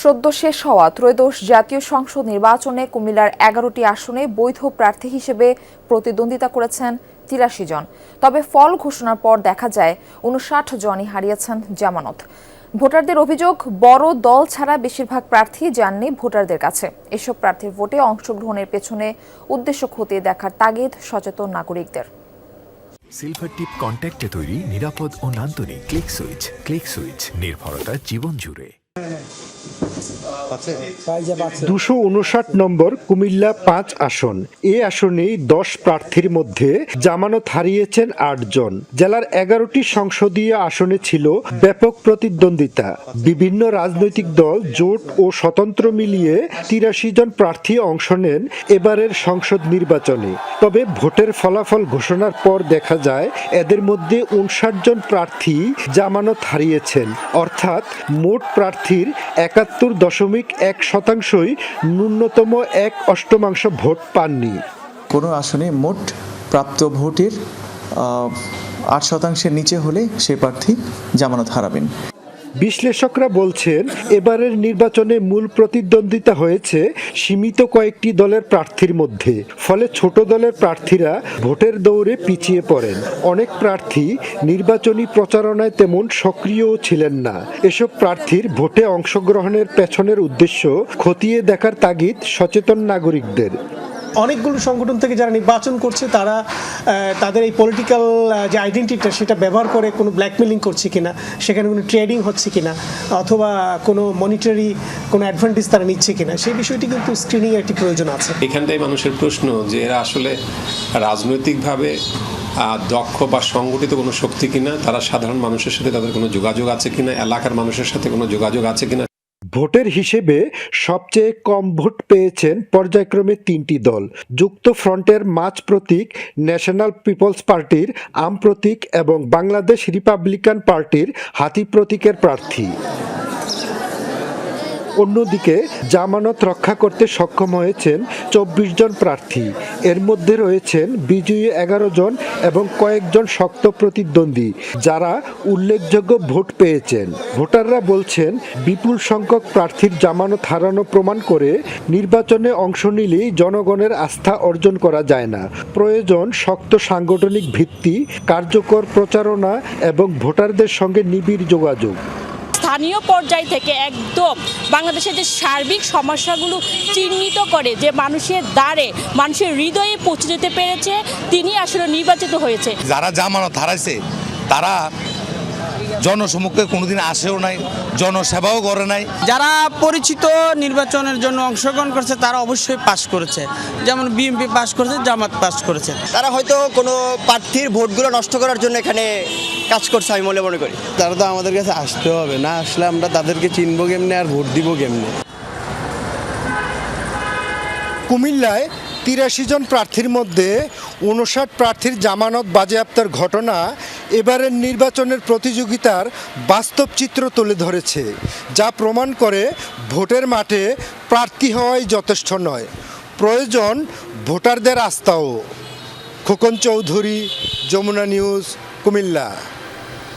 সদ্য শেষ হওয়া ত্রয়োদশ জাতীয় সংসদ নির্বাচনে কুমিল্লার 11টি আসনে বৈধ প্রার্থী হিসেবে প্রতিদ্বন্দ্বিতা করেছেন ৮৩ জন। তবে ফল ঘোষণার পর দেখা যায় ৫৯ জনই হারিয়েছেন জামানত। ভোটারদের অভিযোগ, বড় দল ছাড়া বেশিরভাগ প্রার্থী যাননি ভোটারদের কাছে। এসব প্রার্থীর ভোটে অংশগ্রহণের পেছনে উদ্দেশ্য খতিয়ে দেখার তাগিদ সচেতন নাগরিকদের। সিলভার টিপ কন্ট্যাক্টে তৈরি নিরাপদ ও নান্দনিক ক্লিক সুইচ নির্ভরতা জীবন জুড়ে। ২৫৯ নম্বর কুমিল্লা ৫ আসন। এ আসনেই ১০ প্রার্থীর মধ্যে জামানত হারিয়েছেন ৮ জন। জেলার ১১টি সংসদীয় আসনে ছিল ব্যাপক প্রতিদ্বন্দ্বিতা। বিভিন্ন রাজনৈতিক দল, জোট ও স্বতন্ত্র মিলিয়ে ৮৩ জন প্রার্থী অংশ নেন এবারের সংসদ নির্বাচনে। তবে ভোটের ফলাফল ঘোষণার পর দেখা যায় এদের মধ্যে ৫৯ জন প্রার্থী জামানত হারিয়েছেন, অর্থাৎ মোট প্রার্থীর ৭১.১% ন্যূনতম ১/৮ ভোট পাননি। কোনো আসনে মোট প্রাপ্ত ভোটের ৮% নিচে হলে সে প্রার্থী জামানত হারাবেন। বিশ্লেষকরা বলছেন, এবারের নির্বাচনে মূল প্রতিদ্বন্দ্বিতা হয়েছে সীমিত কয়েকটি দলের প্রার্থীর মধ্যে। ফলে ছোট দলের প্রার্থীরা ভোটের দৌড়ে পিছিয়ে পড়েন। অনেক প্রার্থী নির্বাচনী প্রচারণায় তেমন সক্রিয়ও ছিলেন না। এসব প্রার্থীর ভোটে অংশগ্রহণের পেছনের উদ্দেশ্য খতিয়ে দেখার তাগিদ সচেতন নাগরিকদের। অনেকগুলো সংগঠন থেকে যারা নির্বাচন করছে তারা তাদের এই পলিটিক্যাল যে আইডেন্টিটিটা সেটা ব্যবহার করে কোনো ব্ল্যাকমেলিং করছে কিনা, সেখানে কোনো ট্রেডিং হচ্ছে কিনা, অথবা কোনো মনিটারি কোনো অ্যাডভান্টেজ তারা নিচ্ছে কিনা, সেই বিষয়টি কিন্তু স্ক্রিনিং একটি প্রয়োজন আছে। এখানটাই মানুষের প্রশ্ন যে এরা আসলে রাজনৈতিকভাবে দক্ষ বা সংগঠিত কোনো শক্তি কিনা, তারা সাধারণ মানুষের সাথে তাদের কোনো যোগাযোগ আছে কিনা, এলাকার মানুষের সাথে কোনো যোগাযোগ আছে কিনা। ভোটের হিসেবে সবচেয়ে কম ভোট পেয়েছেন পর্যায়ক্রমে ৩টি দল: যুক্ত ফ্রন্টের মাছ প্রতীক, ন্যাশনাল পিপলস পার্টির আম প্রতীক এবং বাংলাদেশ রিপাবলিকান পার্টির হাতি প্রতীকের প্রার্থী। অন্যদিকে জামানত রক্ষা করতে সক্ষম হয়েছেন ২৪ জন প্রার্থী। এর মধ্যে রয়েছেন বিজয়ী ১১ জন এবং কয়েকজন শক্ত প্রতিদ্বন্দ্বী, যারা উল্লেখযোগ্য ভোট পেয়েছেন। ভোটাররা বলছেন, বিপুল সংখ্যক প্রার্থীর জামানত হারানো প্রমাণ করে নির্বাচনে অংশ নিলেই জনগণের আস্থা অর্জন করা যায় না। প্রয়োজন শক্ত সাংগঠনিক ভিত্তি, কার্যকর প্রচারণা এবং ভোটারদের সঙ্গে নিবিড় যোগাযোগ। স্থানীয় পর্যায় থেকে একদম বাংলাদেশের যে সার্বিক সমস্যাগুলো চিহ্নিত করে যে মানুষের দ্বারে, মানুষের হৃদয়ে পৌঁছে যেতে পেরেছে, তিনি আসলে নির্বাচিত হয়েছে। যারা জামানত হারাইছে তারা জনসম্মুখে কোনোদিন আসেও নাই, জনসেবাও করে নাই। যারা পরিচিত নির্বাচনের জন্য অংশগ্রহণ করছে তারা অবশ্যই পাস করেছে, যেমন বিএনপি পাস করেছে, জামাত পাস করেছে। তারা হয়তো কোনো প্রার্থীর ভোটগুলো নষ্ট করার জন্য এখানে কাজ করছে, আমি মনে করি। তারা তো আমাদের কাছে আসতে হবে, না আসলে আমরা তাদেরকে চিনবো কেমনে আর ভোট দিব কেমনে। কুমিল্লায় ৮৩ জন প্রার্থীর মধ্যে ৫৯ প্রার্থীর জামানত বাজেয়াপ্তের ঘটনা এবারের নির্বাচনের প্রতিযোগিতার বাস্তব চিত্র তুলে ধরেছে, যা প্রমাণ করে ভোটের মাঠে প্রার্থী হওয়াই যথেষ্ট নয়, প্রয়োজন ভোটারদের আস্থাও। খোকন চৌধুরী, যমুনা নিউজ, কুমিল্লা।